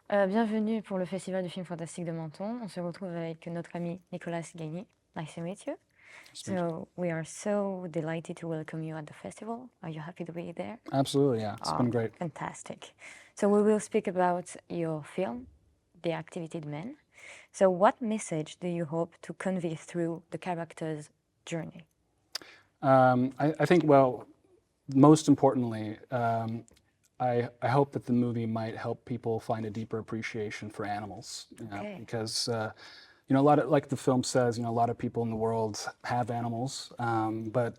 Bienvenue pour le Festival du film fantastique de Menton. On se retrouve avec notre ami Nicholas Gyeney. Nice to meet you. So we are so delighted to welcome you at the festival. Are you happy to be there? Absolutely, yeah. It's been great. Fantastic. So we will speak about your film, The Activated Men. So what message do you hope to convey through the character's journey? I think, well, most importantly, I hope that the movie might help people find a deeper appreciation for animals. Okay. Because a lot of, like the film says, a lot of people in the world have animals, but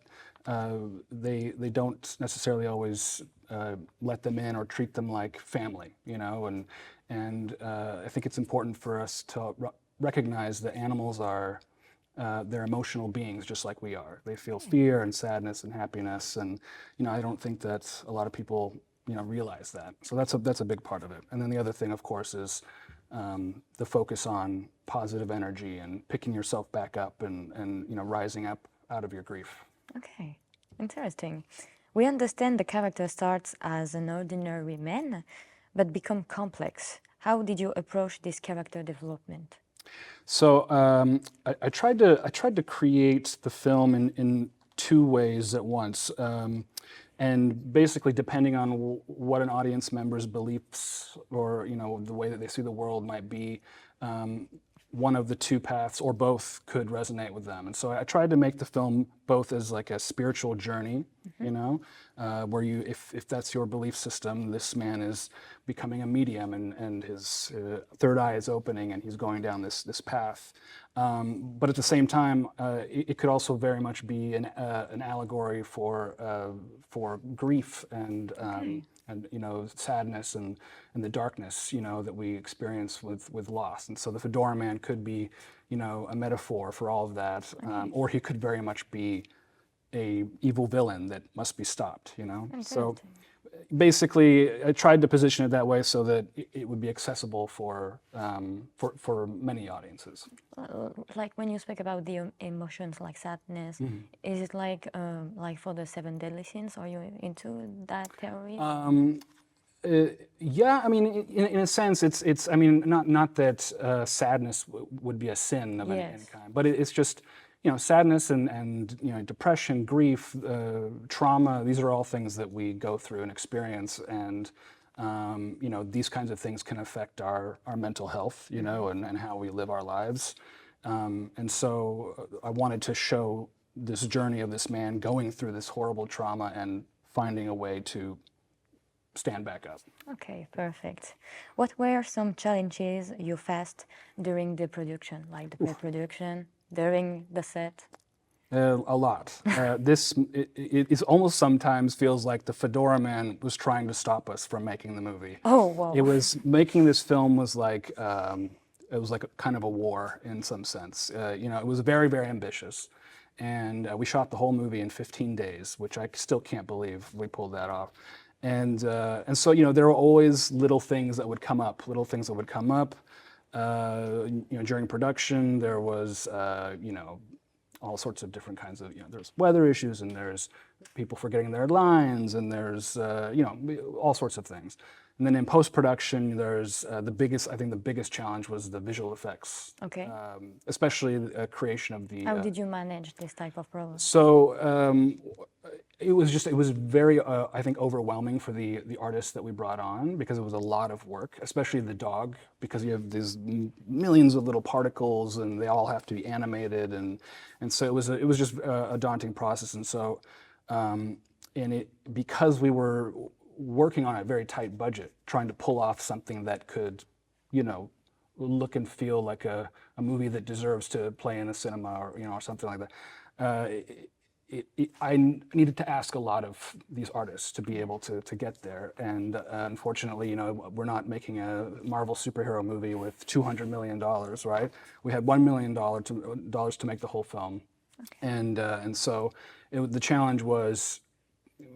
they don't necessarily always let them in or treat them like family. And I think it's important for us to recognize that animals are they're emotional beings just like we are. They feel fear and sadness and happiness, and I don't think that a lot of people realize that. So that's a big part of it. And then the other thing, of course, is the focus on positive energy and picking yourself back up and rising up out of your grief. Okay, interesting. We understand the character starts as an ordinary man, but become complex. How did you approach this character development? So I tried to create the film in two ways at once, and basically depending on what an audience member's beliefs or the way that they see the world might be, one of the two paths or both could resonate with them. And so I tried to make the film both as like a spiritual journey, where if that's your belief system, this man is becoming a medium and his third eye is opening and he's going down this path. But at the same time, it could also very much be an allegory for grief and sadness and the darkness that we experience with loss. And so the Fedora Man could be a metaphor for all of that, or he could very much be a evil villain that must be stopped. So basically, I tried to position it that way so that it would be accessible for many audiences. Like when you speak about the emotions like sadness, is it like for the seven deadly sins? Are you into that theory? Yeah, I mean, in a sense, it's. I mean, not that sadness would be a sin of any kind, but it's just, sadness and depression, grief, trauma. These are all things that we go through and experience, and these kinds of things can affect our mental health, and how we live our lives. And so I wanted to show this journey of this man going through this horrible trauma and finding a way to stand back up. Okay, perfect. What were some challenges you faced during the production, like the pre-production, during the set? A lot. It almost sometimes feels like the Fedora Man was trying to stop us from making the movie. Oh, wow. It was making this film was like it was like a kind of a war in some sense. It was very, very ambitious, and we shot the whole movie in 15 days, which I still can't believe we pulled that off. And so there were always little things that would come up. During production, there was all sorts of different kinds of there's weather issues and there's people forgetting their lines and there's all sorts of things. And then in post-production, there's I think the biggest challenge was the visual effects. Okay. Especially the creation of the. How did you manage this type of problem? So it was very I think overwhelming for the artists that we brought on, because it was a lot of work, especially the dog, because you have these millions of little particles and they all have to be animated, and so it was just a daunting process. And so because we were working on a very tight budget, trying to pull off something that could look and feel like a movie that deserves to play in a cinema or something like that. I needed to ask a lot of these artists to be able to get there, and unfortunately, we're not making a Marvel superhero movie with $200 million, right? We had $1 million to make the whole film, okay. And so the challenge was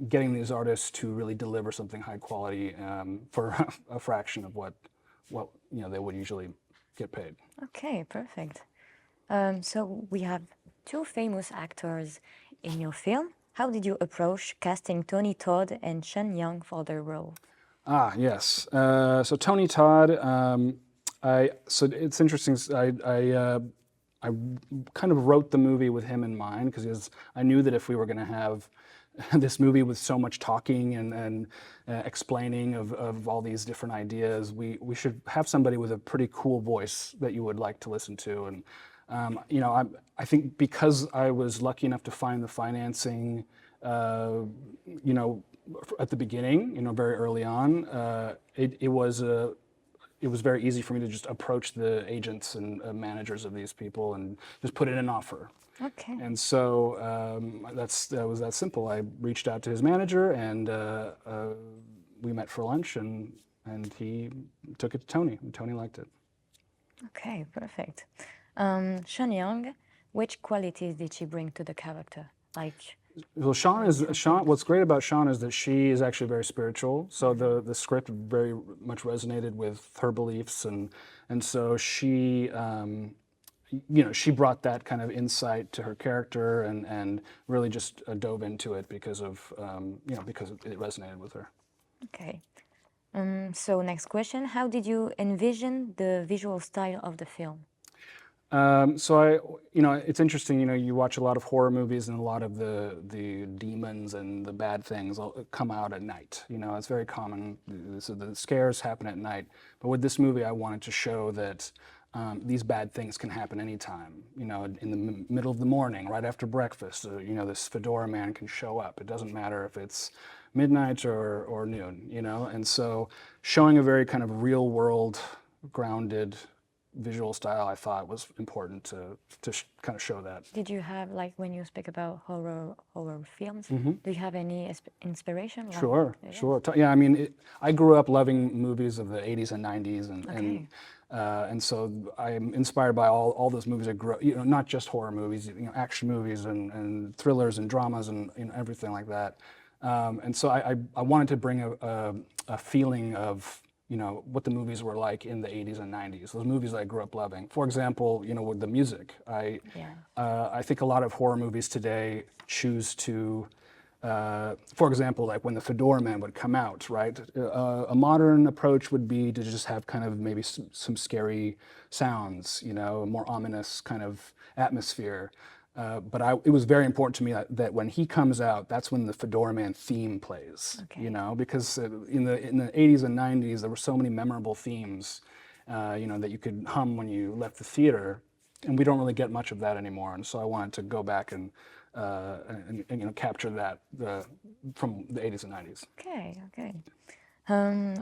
getting these artists to really deliver something high quality for a fraction of what they would usually get paid. Okay, perfect. So we have two famous actors in your film. How did you approach casting Tony Todd and Sean Young for their role? Ah, yes. So Tony Todd, so it's interesting. I kind of wrote the movie with him in mind because I knew that if we were going to have this movie with so much talking and explaining of all these different ideas, we should have somebody with a pretty cool voice that you would like to listen to. And I think because I was lucky enough to find the financing, you know, at the beginning, very early on, it was very easy for me to just approach the agents and managers of these people and just put in an offer. Okay. And so that was that simple. I reached out to his manager, and we met for lunch, and he took it to Tony, and Tony liked it. Okay, perfect. Sean Young, which qualities did she bring to the character? Like, Well, Sean. What's great about Sean is that she is actually very spiritual. So the script very much resonated with her beliefs, and so she, she brought that kind of insight to her character, and really just dove into it because because it resonated with her. okay. So next question, how did you envision the visual style of the film? It's interesting. You watch a lot of horror movies, and a lot of the demons and the bad things come out at night. It's very common. So the scares happen at night. But with this movie, I wanted to show that these bad things can happen anytime. In the middle of the morning, right after breakfast. This fedora man can show up. It doesn't matter if it's midnight or noon. And so showing a very kind of real world, grounded visual style, I thought was important to kind of show that. Did you have, like, when you speak about horror films, do you have any inspiration? Sure, sure. Yeah, I mean, I grew up loving movies of the 80s and 90s, and so I'm inspired by all those movies I grew up, not just horror movies, action movies and thrillers and dramas and everything like that. And so I wanted to bring a feeling of what the movies were like in the 80s and 90s, those movies I grew up loving. For example, with the music, I think a lot of horror movies today choose to, for example, like when the Fedora Man would come out, right? A modern approach would be to just have kind of maybe some scary sounds, a more ominous kind of atmosphere. But it was very important to me that when he comes out, that's when the Fedora Man theme plays. Okay. Because in the 80s and 90s, there were so many memorable themes, that you could hum when you left the theater, and we don't really get much of that anymore. And so I wanted to go back and capture that from the 80s and 90s. Okay, okay.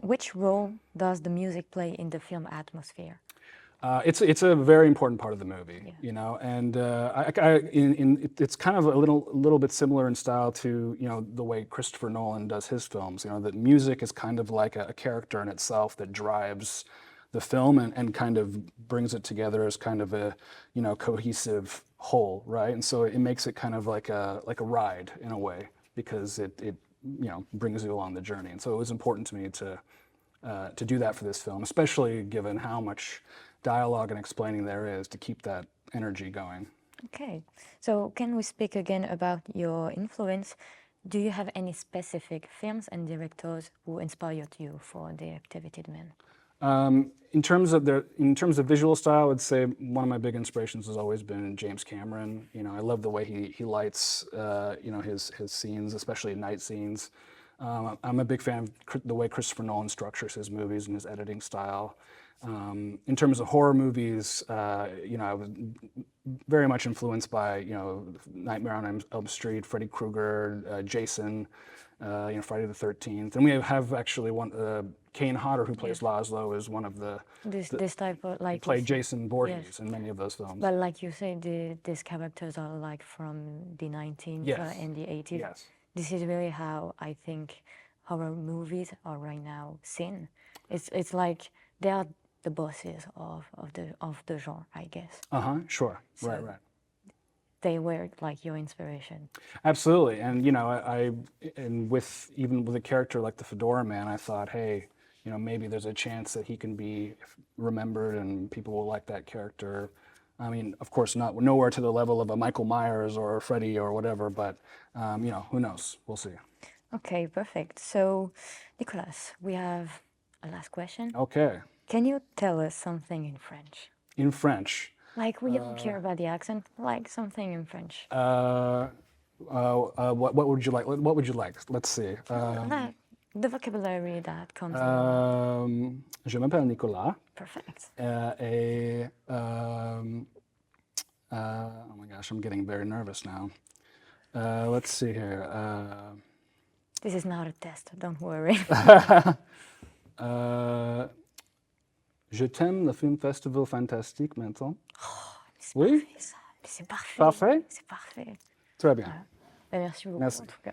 Which role does the music play in the film atmosphere? It's a very important part of the movie, and it's kind of a little bit similar in style to the way Christopher Nolan does his films. The music is kind of like a character in itself that drives the film and kind of brings it together as kind of a cohesive whole, right? And so it makes it kind of like a ride in a way, because it brings you along the journey. And so it was important to me to do that for this film, especially given how much dialogue and explaining there is to keep that energy going. Okay, so can we speak again about your influence? Do you have any specific films and directors who inspired you for The Activated Man? In terms of visual style, I'd say one of my big inspirations has always been James Cameron. I love the way he lights his scenes, especially night scenes. I'm a big fan of the way Christopher Nolan structures his movies and his editing style. In terms of horror movies, I was very much influenced by Nightmare on Elm Street, Freddy Krueger, Jason, Friday the 13th, and we have actually one. Kane Hodder, who plays Laszlo, is one of this type of, like, played Jason Voorhees in many of those films. But like you say, these characters are like from the 19th and the 80s. Yes. This is really how I think horror movies are right now seen. It's like they are the bosses of the genre, I guess. Sure. So right. They were like your inspiration. Absolutely, and even with a character like the Fedora Man, I thought, hey, maybe there's a chance that he can be remembered and people will like that character. I mean, of course, nowhere to the level of a Michael Myers or a Freddy or whatever, but who knows? We'll see. Okay, perfect. So, Nicolas, we have a last question. Okay. Can you tell us something in French? In French. Like, we don't care about the accent, like something in French. What would you like? What would you like? Let's see. Like, the vocabulary that comes in. Je m'appelle Nicolas. Perfect. Oh my gosh, I'm getting very nervous now. Let's see here. This is not a test, don't worry. Je t'aime, le film festival Fantastique de Menton. C'est Oui? parfait, ça. C'est parfait. Parfait? C'est parfait. Très bien. Voilà. Ben, merci beaucoup Merci. en tout cas.